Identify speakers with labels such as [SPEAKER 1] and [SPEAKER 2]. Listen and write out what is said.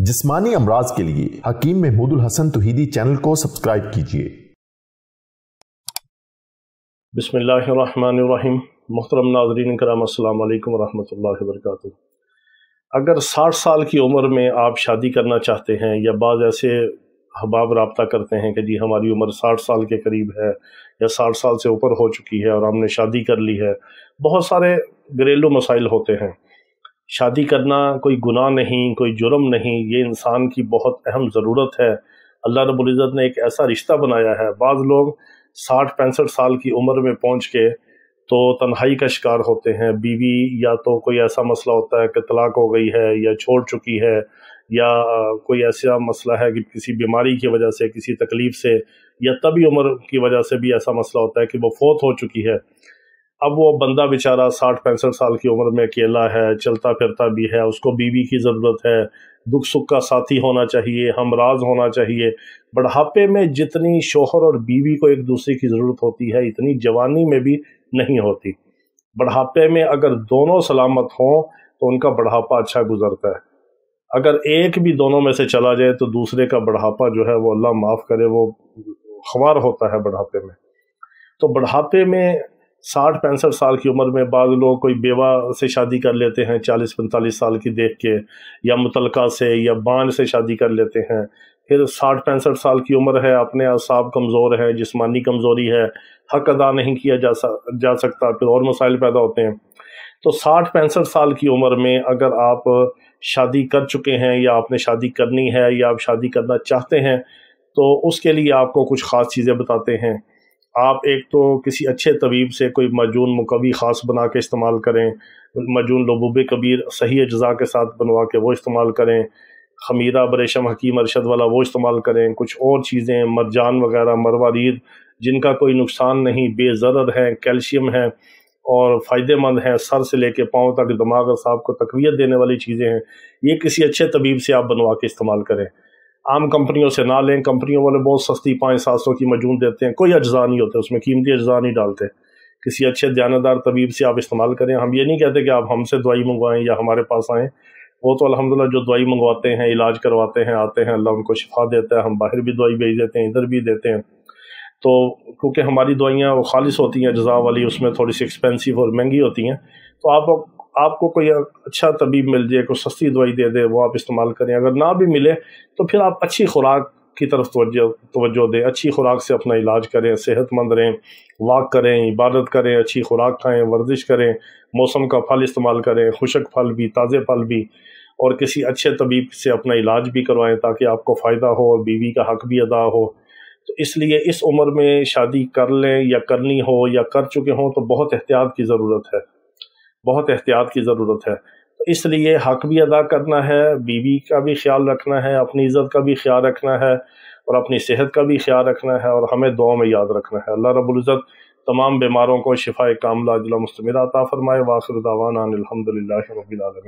[SPEAKER 1] जिस्मानी अमराज के लिए हकीम महमूदुल हसन तौहीदी चैनल को सब्सक्राइब कीजिए।
[SPEAKER 2] बिस्मिल्लाहिर्रहमानिर्रहीम। मुहतरम नाज़रीन करम, अस्सलाम वालेकुम वरहमतुल्लाहि वबरकातुहू। अगर 60 साल की उम्र में आप शादी करना चाहते हैं या बाज़ ऐसे अहबाब रब्ता करते हैं कि जी हमारी उम्र 60 साल के करीब है या 60 साल से ऊपर हो चुकी है और हमने शादी कर ली है, बहुत सारे घरेलू मसाइल होते हैं। शादी करना कोई गुनाह नहीं, कोई जुर्म नहीं, ये इंसान की बहुत अहम ज़रूरत है। अल्लाह रब्बुल इज़्ज़त ने एक ऐसा रिश्ता बनाया है। बाज़ लोग 60-65 साल की उम्र में पहुँच के तो तन्हाई का शिकार होते हैं। बीवी या तो कोई ऐसा मसला होता है कि तलाक हो गई है या छोड़ चुकी है, या कोई ऐसा मसला है कि किसी बीमारी की वजह से, किसी तकलीफ़ से, या तभी उम्र की वजह से भी ऐसा मसला होता है कि वो फौत हो चुकी है। अब वो बंदा बेचारा 60-65 साल की उम्र में अकेला है, चलता फिरता भी है, उसको बीवी की ज़रूरत है, दुख सुख का साथी होना चाहिए, हमराज होना चाहिए। बुढ़ापे में जितनी शोहर और बीवी को एक दूसरे की ज़रूरत होती है, इतनी जवानी में भी नहीं होती। बुढ़ापे में अगर दोनों सलामत हों तो उनका बुढ़ापा अच्छा गुजरता है। अगर एक भी दोनों में से चला जाए तो दूसरे का बुढ़ापा जो है वो अल्लाह माफ़ करे, वो ख़वार होता है बुढ़ापे में। तो बुढ़ापे में 60-65 साल की उम्र में बाज़ लोग कोई बेवा से शादी कर लेते हैं 40-45 साल की देख के, या मुतलका से या बांझ से शादी कर लेते हैं। फिर 60-65 साल की उम्र है, अपने असाब कमज़ोर है, जिस्मानी कमज़ोरी है, हक़ अदा नहीं किया जा सकता, फिर और मसाइल पैदा होते हैं। तो 60-65 साल की उम्र में अगर आप शादी कर चुके हैं या आपने शादी करनी है या आप शादी करना चाहते हैं, तो उसके लिए आपको कुछ ख़ास चीज़ें बताते हैं। आप एक तो किसी अच्छे तबीब से कोई मजून मुकवी ख़ास बना के इस्तेमाल करें, मजून लबूब कबीर सही अज्जा के साथ बनवा के वो इस्तेमाल करें, खमीरा बरेशम हकीम अरशद वाला वो इस्तेमाल करें। कुछ और चीज़ें मरजान वगैरह, मरवारीद, जिनका कोई नुकसान नहीं, बेज़रर है, कैल्शियम है और फ़ायदेमंद हैं, सर से लेके पाँव तक दिमाग और असाब को तक़वियत देने वाली चीज़ें हैं। ये किसी अच्छे तबीब से आप बनवा के इस्तेमाल करें। आम कंपनियों से ना लें। कंपनियों वाले बहुत सस्ती 500-700 की मजून देते हैं, कोई अज्जा नहीं होते उसमें, कीमती अज्जा नहीं डालते। किसी अच्छे दयानतदार तबीब से आप इस्तेमाल करें। हम ये नहीं कहते कि आप हमसे दवाई मंगवाएं या हमारे पास आएँ। वो तो अल्हम्दुलिल्लाह जो दवाई मंगवाते हैं, इलाज करवाते हैं, आते हैं, अल्लाह उनको शिफा देता है। हम बाहर भी दवाई भेज देते हैं, इधर भी देते हैं। तो क्योंकि हमारी दवाइयाँ वो खालिस होती हैं अज्जा वाली, उसमें थोड़ी सी एक्सपेंसिव और महंगी होती हैं। तो आपको कोई अच्छा तबीब मिल जाए, कोई सस्ती दवाई दे दे, वो आप इस्तेमाल करें। अगर ना भी मिले तो फिर आप अच्छी खुराक की तरफ तवज्जो दें, अच्छी खुराक से अपना इलाज करें, सेहतमंद रहें, वाक करें, इबादत करें, अच्छी खुराक खाएं, वर्जिश करें, मौसम का फल इस्तेमाल करें, खुशक फल भी, ताज़े फल भी, और किसी अच्छे तबीब से अपना इलाज भी करवाएं ताकि आपको फ़ायदा हो और बीवी का हक़ भी अदा हो। तो इसलिए इस उम्र में शादी कर लें या करनी हो या कर चुके हों तो बहुत एहतियात की ज़रूरत है, बहुत एहतियात की ज़रूरत है। तो इसलिए हक़ भी अदा करना है, बीवी का भी ख्याल रखना है, अपनी इज़्ज़त का भी ख्याल रखना है और अपनी सेहत का भी ख्याल रखना है, और हमें दुआ में याद रखना है। अल्लाह रब्बुल इज़्ज़त तमाम बीमारों को शिफ़ाए कामिला अजला मुस्तमिरा अता फ़रमाए। व आखिर दावाना अनिल हम्दुलिल्लाहि रब्बिल आलमीन।